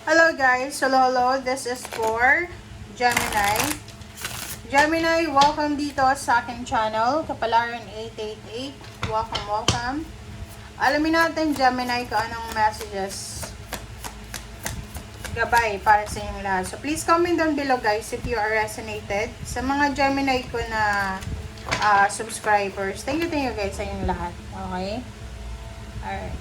Hello guys, hello. This is for Gemini. Gemini, welcome dito sa aking channel, Kapalaran 888. Welcome. Alamin natin Gemini kung anong messages gabay para sa inyong lahat. So please comment down below guys if you are resonated. Sa mga Gemini ko na subscribers, thank you guys sa inyong lahat. Okay? Alright.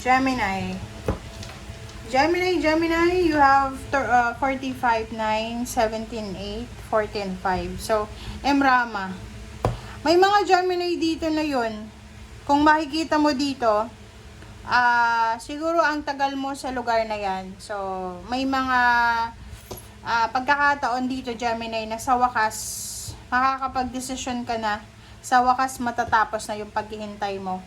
Gemini, you have 45, 9, 17, 8, 14, 5. So, Emrama. May mga Gemini dito na yun. Kung makikita mo dito, siguro ang tagal mo sa lugar na yan. So, may mga pagkakataon dito, Gemini, na sa wakas, makakapag-desisyon ka na. Sa wakas, matatapos na yung paghihintay mo.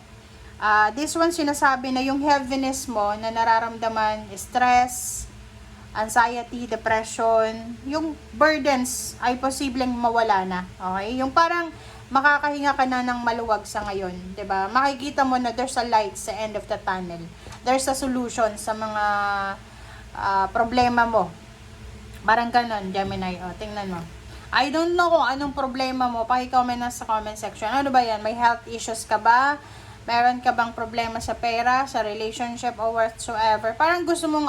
This one sinasabi na yung heaviness mo na nararamdaman, stress, anxiety, depression, yung burdens ay posibleng mawala na. Okay? Yung parang makakahinga ka na ng maluwag sa ngayon. 'Di ba? Makikita mo na there's a light sa end of the tunnel. There's a solution sa mga problema mo. Parang ganun, Gemini. O, tingnan mo. I don't know kung anong problema mo. Paki-comment na sa comment section. Ano ba yan? May health issues ka ba? Meron ka bang problema sa pera, sa relationship, or whatsoever? Parang gusto mong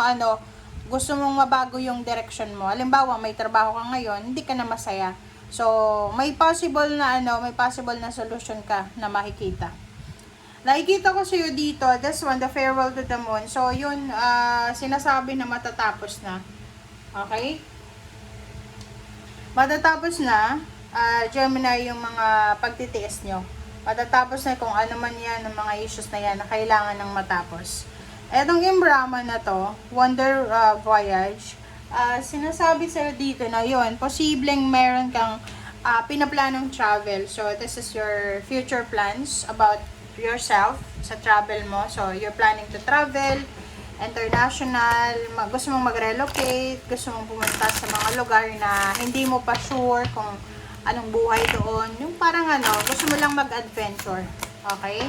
mabago yung direction mo. Halimbawa, may trabaho ka ngayon, hindi ka na masaya. So, may possible na solution ka na makikita. Nakikita ko sa iyo dito, this one, the farewell to the moon. So, yun, sinasabi na matatapos na. Okay? Matatapos na, Gemini, yung mga pagtitiis nyo. Matatapos na kung ano man yan, ng mga issues na yan na kailangan ng matapos. Etong Emrama na to, Wonder Voyage, sinasabi sa'yo dito na yun, posibleng meron kang pinaplanong travel. So, this is your future plans about yourself sa travel mo. So, you're planning to travel, international, gusto mong mag-relocate, gusto mong pumunta sa mga lugar na hindi mo pa sure kung anong buhay doon. Yung parang gusto mo lang mag-adventure. Okay?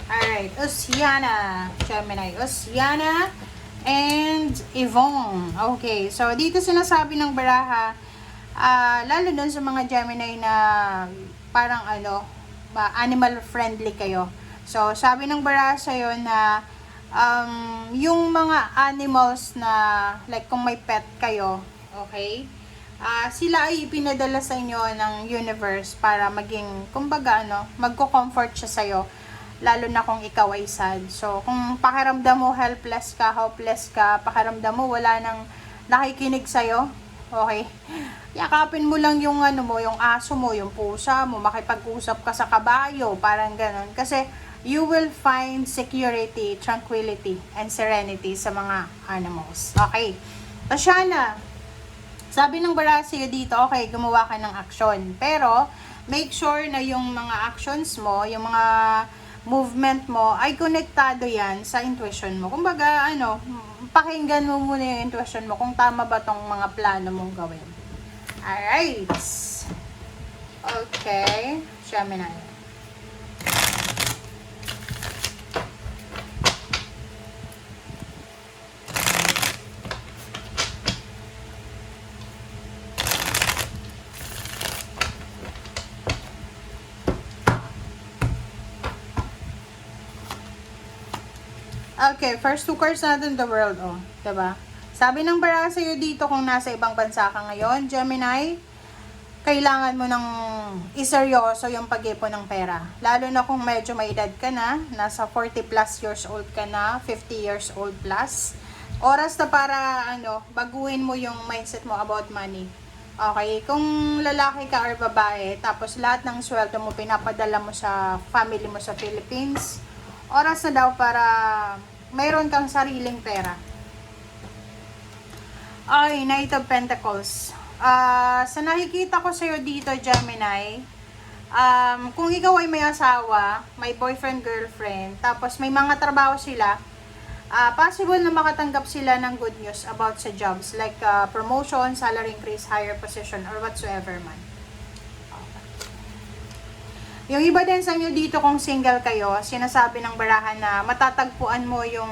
Alright, Oceana. Gemini, Oceana and Yvonne. Okay, so dito sinasabi ng baraha, lalo dun sa mga Gemini na parang animal friendly kayo. So, sabi ng baraha sa'yo na yung mga animals na, like kung may pet kayo, okay, sila ay ipinadala sa inyo ng universe para maging, kumbaga magko-comfort siya sa'yo. Lalo na kung ikaw ay sad. So, kung pakiramdam mo helpless ka, hopeless ka, pakiramdam mo wala nang nakikinig sa'yo, okay? Yakapin mo lang yung yung aso mo, yung pusa mo, makipag-usap ka sa kabayo, parang ganon. Kasi, you will find security, tranquility, and serenity sa mga animals. Okay. Oceana, sabi ng Barasio dito, okay, gumawa ka ng action. Pero, make sure na yung mga actions mo, yung mga movement mo ay konektado yan sa intuition mo. Kumbaga, pakinggan mo muna yung intuition mo kung tama ba tong mga plano mong gawin. Alright. Okay. Gemini. Okay, first two cards natin, the world, diba? Sabi ng baraha sa'yo dito, kung nasa ibang bansa ka ngayon, Gemini, kailangan mo ng iseryoso yung pag-ipon ng pera. Lalo na kung medyo may edad ka na, nasa 40 plus years old ka na, 50 years old plus. Oras na para, baguhin mo yung mindset mo about money. Okay, kung lalaki ka or babae, tapos lahat ng sweldo mo pinapadala mo sa family mo sa Philippines, oras na daw para mayroon kang sariling pera. Ay, Knight of Pentacles. Sa nakikita ko sa'yo dito, Gemini, kung ikaw ay may asawa, may boyfriend, girlfriend, tapos may mga trabaho sila, possible na makatanggap sila ng good news about sa jobs, like promotion, salary increase, higher position, or whatsoever man. Yung iba din sa inyo dito, kung single kayo, sinasabi ng barahan na matatagpuan mo yung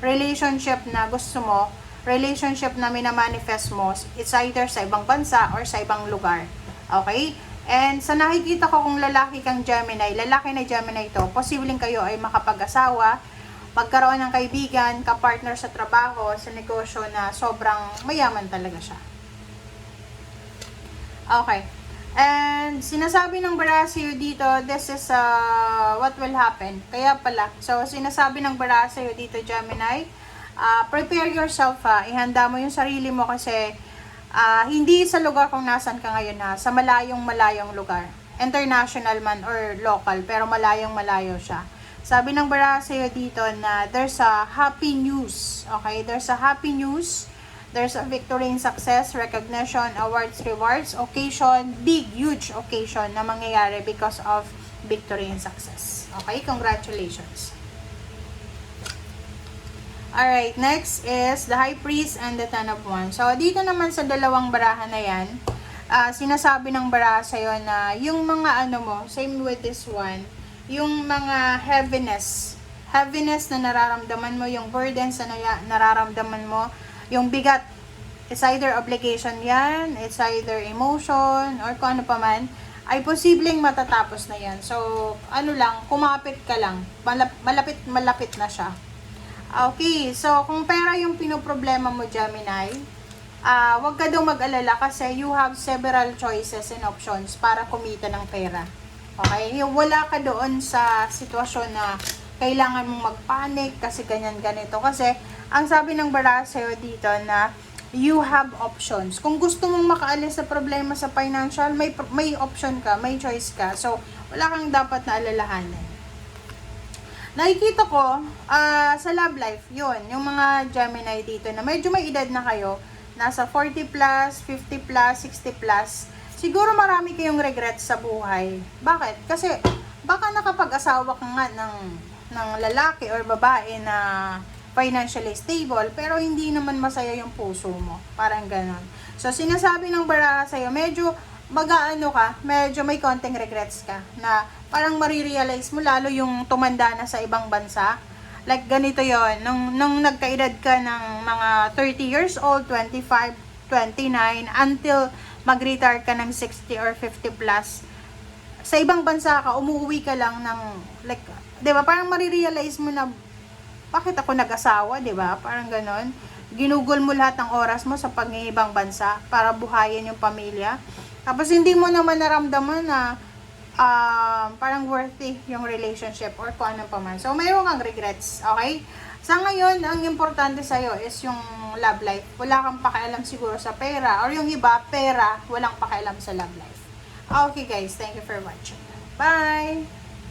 relationship na gusto mo, relationship na minamanifest mo, it's either sa ibang bansa or sa ibang lugar. Okay? And sa nakikita ko, kung lalaki kang Gemini, lalaki na Gemini ito, posibleng kayo ay makapag-asawa, magkaroon ng kaibigan, kapartner sa trabaho, sa negosyo na sobrang mayaman talaga siya. Okay. And sinasabi ng Barasio dito, this is what will happen. Kaya pala, so sinasabi ng Barasio dito, Gemini, prepare yourself, ihanda mo yung sarili mo kasi hindi sa lugar kung nasan ka ngayon, sa malayong lugar, international man or local, pero malayong siya. Sabi ng Barasio dito na there's a happy news. Okay, there's a happy news, there's a victory in success, recognition, awards, rewards, occasion, big huge occasion na mangyayari because of victory and success. Okay, congratulations. Alright, next is the High Priest and the Ten of Wands. So, dito naman sa dalawang barahan na yan, sinasabi ng baraha sa'yo na yung mga same with this one, yung mga heaviness na nararamdaman mo, yung burdens na nararamdaman mo, yung bigat, it's either obligation yan, it's either emotion, or kung ano pa man, ay posibleng matatapos na yan. So, kumapit ka lang, malapit na siya. Okay, so kung pera yung pinoproblema mo, Gemini, wag ka daw mag-alala kasi you have several choices and options para kumita ng pera. Okay, wala ka doon sa sitwasyon na kailangan mong mag-panic kasi ganyan-ganito. Kasi ang sabi ng baraha sa'yo dito na you have options. Kung gusto mong makaalis sa problema sa financial, may option ka, may choice ka. So, wala kang dapat na alalahanin. Nakikita ko, sa love life, yun, yung mga Gemini dito na medyo may edad na kayo, nasa 40 plus, 50 plus, 60 plus, siguro marami kayong regrets sa buhay. Bakit? Kasi, baka nakapag-asawa ka nga ng lalaki or babae na financially stable, pero hindi naman masaya yung puso mo. Parang ganon. So, sinasabi ng baraha sa'yo, medyo medyo may konting regrets ka na parang marirealize mo lalo yung tumanda na sa ibang bansa. Like ganito yon nung nagkaedad ka ng mga 30 years old, 25, 29, until mag-retire ka ng 60 or 50 plus. Sa ibang bansa ka, umuwi ka lang ng, like, di ba, parang marirealize mo na, bakit ako nag-asawa, di ba? Parang ganon. Ginugol mo lahat ng oras mo sa pag-ibang bansa para buhayin yung pamilya. Tapos hindi mo naman naramdaman na parang worthy yung relationship or kung anong paman. So, mayroon kang regrets, okay? Sa ngayon, ang importante sa'yo is yung love life. Wala kang pakialam siguro sa pera. Or yung iba, pera, walang pakialam sa love life. Okay guys, thank you for watching. Bye!